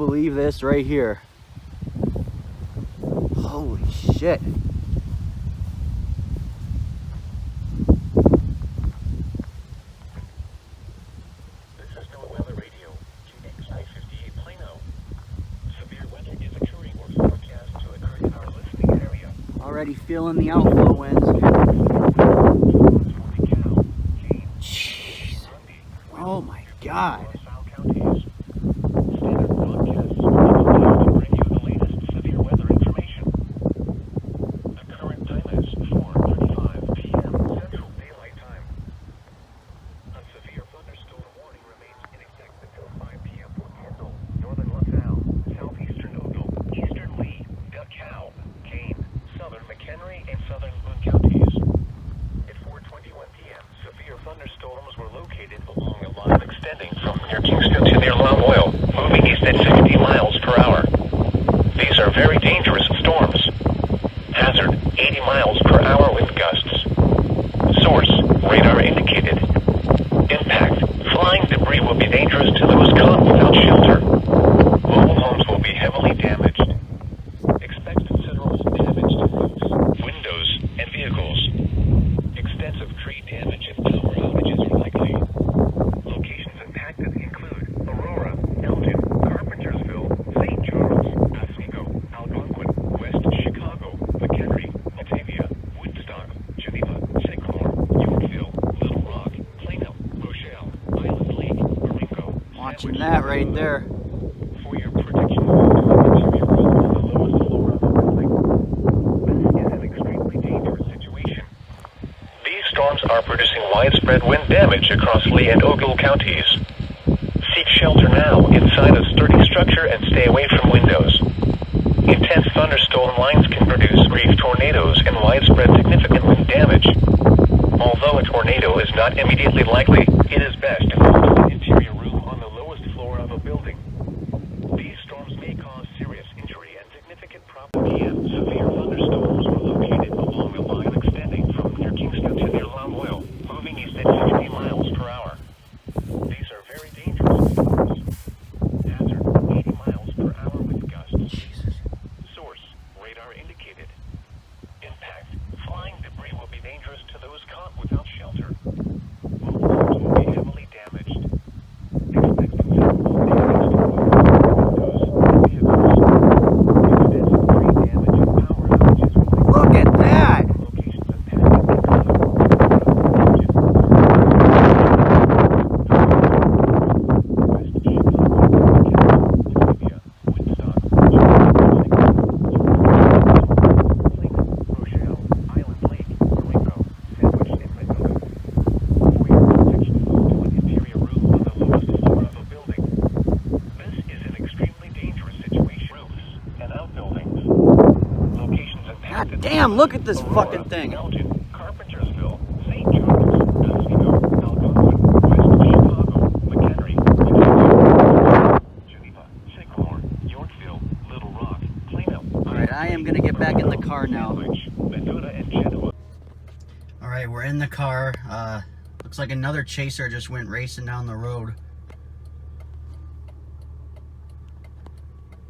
believe this right here? Holy shit. Already feeling the outflow winds. Jeez. Oh my God. Very dangerous storms. Hazard, 80 miles per hour wind gusts. Source, radar indicated. Impact, flying debris will be dangerous to those caught without shelter. Mobile homes will be heavily damaged. Expect considerable damage to roofs, windows, and vehicles. Extensive tree damage and power outages are likely. Locations impacted include Aurora, Elburn, Carpentersville, St. Charles, Algonquin, West Chicago, McHenry, Batavia, Woodstock, Geneva, Sycamore, Yorkville, Little Rock, Plano, Rochelle, Island Lake, Marengo. Watching that right there. For your protection, ensure you're on the lowest floor of the building. This is an extremely dangerous situation. These storms are producing widespread wind damage across Lee and Ogle counties. Seek shelter now inside a sturdy structure and stay away from windows. Intense thunderstorm lines can produce brief tornadoes and widespread significant wind damage. Although a tornado is not immediately likely, it is best to move to an interior room on the lowest floor of a building. These storms may cause serious injury and significant property. Severe thunderstorms were located along a line extending from near Kingston to near Lomoil, moving east at 60 miles per hour. These are very dangerous storms. Hazard, 80 miles per hour wind gusts. Source, radar indicated. Impact, flying debris will be dangerous to those caught without shelter. Mobile homes will be heavily damaged. Expect considerable damage to windows and vehicles. Extensive tree damage and power outages are likely. Look at that! Locations impacted Damn, look at this fucking thing. Elburn, Carpentersville, St. Charles, Algonquin, West Chicago, McHenry, Geneva, Sycamore, Yorkville, Little Rock, Plano. Alright, I am gonna get back in the car now. Alright, we're in the car. Looks like another chaser just went racing down the road.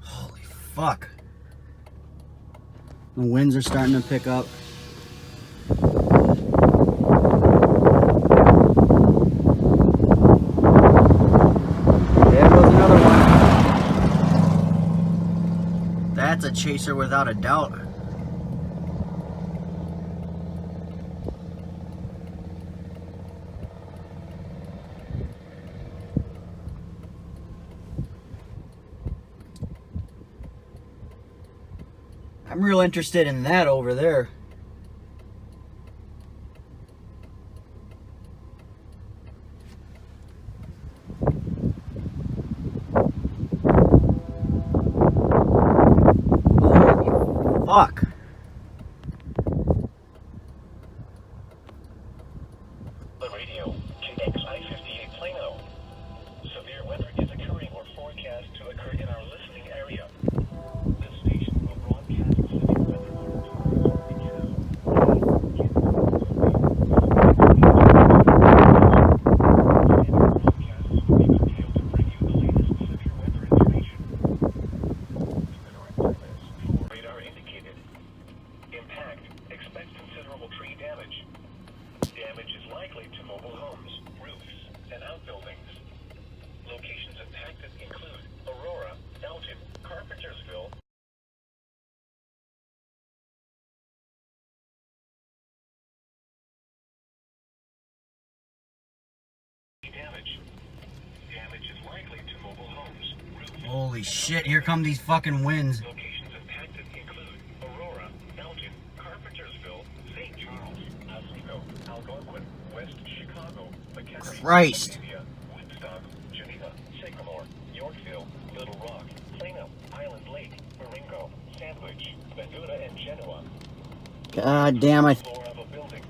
Holy fuck. The winds are starting to pick up. There goes another one. That's a chaser without a doubt. I'm real interested in that over there. Holy fuck. The radio, KX I-58 Plano. Severe weather is occurring or forecast to occur in our listening area. This station will broadcast severe weather alerts right now. Broadcasts will be curtailed to bring you the latest severe weather information. Holy shit, here come these fucking winds. Locations impacted include Aurora, Elgin, Carpentersville, St. Charles, Oswego, Algonquin, West Chicago, McHenry, Christ. Columbia, Woodstock, Geneva, Sycamore, Yorkville, Little Rock, Plano, Island Lake, Marengo, Sandwich, Meduna, and Genoa. God damn, Floor of a building.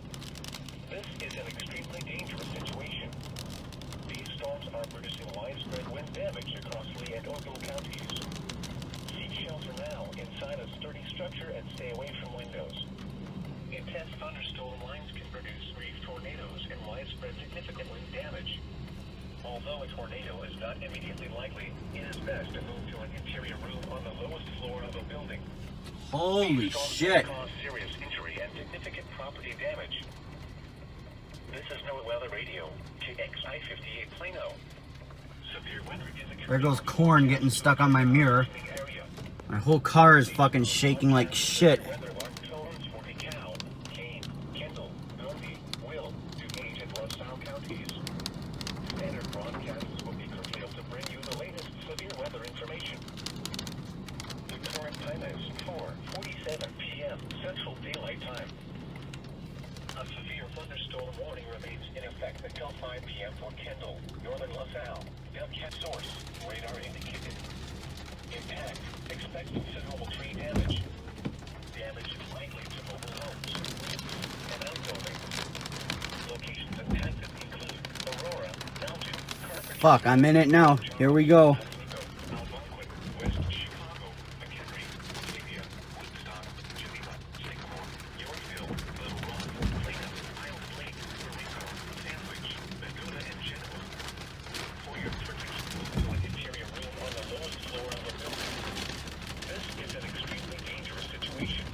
This is an extremely dangerous situation. These storms are producing widespread wind damage across Lee and Ogle counties. Seek shelter now inside a sturdy structure and stay away from windows. Intense thunderstorm lines can produce brief tornadoes and widespread significant wind damage. Although a tornado is not immediately likely, it is best to move to an interior room on the lowest floor of a building. holy These storms shit. can cause serious injury and significant property damage. This is NOAA Weather Radio, KXI-58 Plano. Severe weather is occurring. There goes corn getting stuck on my mirror. My whole car is fucking shaking like shit. Weather alarm tones for DeKalb, Kane, Kendall, Norby, Will, DuPage, and LaSalle counties. Standard broadcasts will be curtailed to bring you the latest severe weather information. The current time is 4:47 p.m. Central Daylight Time. A severe thunderstorm warning remains in effect until 5 p.m. for Kendall, Northern LaSalle. Bellcat source, radar indicated. Impact, expect considerable tree damage. Damage is likely to mobile homes and outbuildings. Locations impacted include Aurora, Elgin, Carpenter. Fuck, I'm in it now. Here we go. Algonquin, West Chicago, McHenry, Columbia, Woodstock, Geneva, Sycamore, Yorkville, Little Rock, Plano, Island Lake, Marengo, Sandwich, Meduna, and Genoa. For your protection, move to an interior room on the lowest floor of a building. This is an extremely dangerous situation.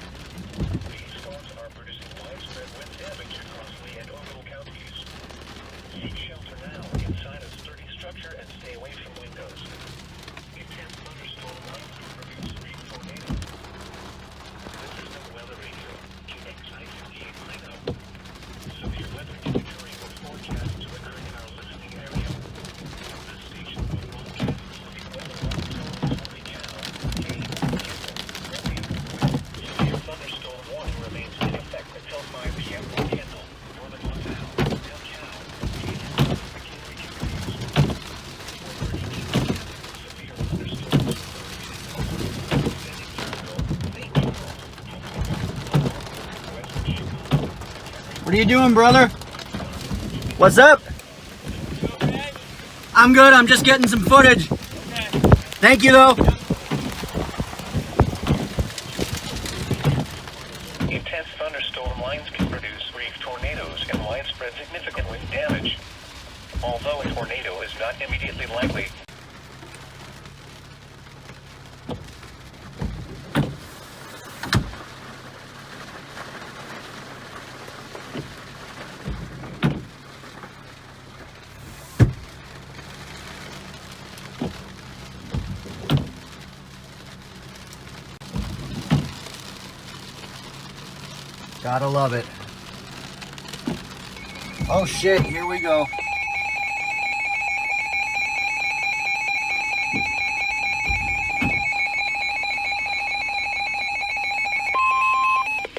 These storms are producing widespread wind damage across Lee and Ogle counties. Seek shelter now inside a sturdy structure and stay away from windows. Intense thunderstorm lines can produce brief tornadoes. This is NOAA Weather Radio, KXI-58 Plano. Severe weather is occurring or forecast to occur in our listening area. This station will broadcast severe weather alarm tones for DeKalb, Kane, Kendall, Norby, Will. Severe thunderstorm warning remains in effect until 5 p.m. for Kendall, Northern LaSalle, Bellcat, Kane, McHenry counties. Severe thunderstorms What are you doing, brother? What's up? I'm good. I'm just getting some footage. Thank you, though. Intense thunderstorm lines can produce brief tornadoes and widespread significant wind damage. Although a tornado is not immediately likely, Gotta love it. Oh shit, here we go.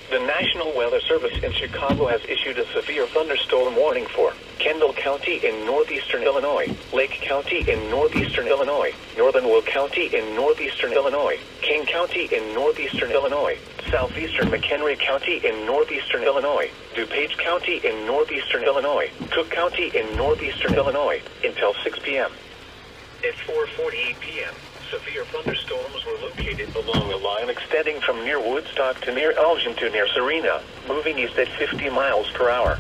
the National Weather Service in Chicago has issued a severe thunderstorm warning for Kendall County in northeastern Illinois, Lake County in northeastern Illinois, Northern Will County in northeastern Illinois, King County in northeastern Illinois, southeastern McHenry County in northeastern Illinois, DuPage County in northeastern Illinois, Cook County in northeastern Illinois, until 6 p.m. At 4:48 p.m., severe thunderstorms were located along a line extending from near Woodstock to near Elgin to near Serena, moving east at 50 miles per hour.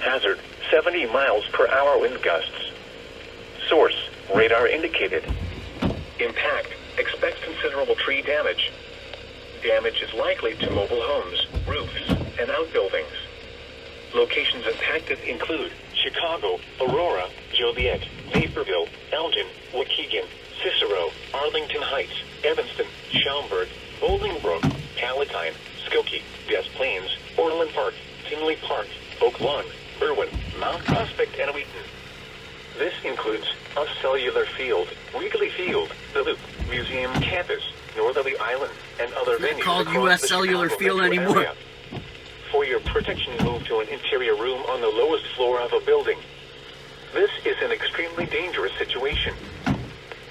Hazard, 70 miles per hour wind gusts. Source, radar indicated. Impact, expect considerable tree damage. Damage is likely to mobile homes, roofs, and outbuildings. Locations impacted include Chicago, Aurora, Joliet, Naperville, Elgin, Waukegan, Cicero, Arlington Heights, Evanston, Schaumburg, Bolingbrook, Palatine, Skokie, Des Plaines, Orland Park, Tinley Park, Oak Lawn, Irwin, Mount Prospect, and Wheaton. This includes a cellular field, Wrigley Field, the Loop, Museum Campus, Northerly Island, and other venues called across US the Cellular Chicago Field metro anymore. area. For your protection, move to an interior room on the lowest floor of a building. This is an extremely dangerous situation.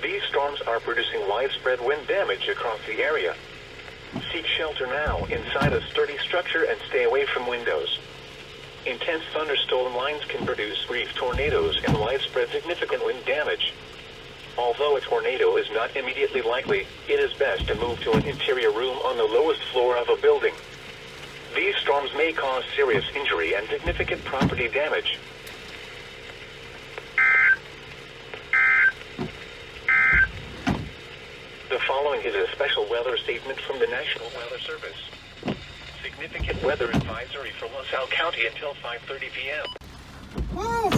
These storms are producing widespread wind damage across the area. Seek shelter now inside a sturdy structure and stay away from windows. Intense thunderstorm lines can produce brief tornadoes and widespread significant wind damage. Although a tornado is not immediately likely, it is best to move to an interior room on the lowest floor of a building. These storms may cause serious injury and significant property damage. The following is a special weather statement from the National Weather Service. Significant weather advisory for LaSalle County until 5:30 p.m. Woo!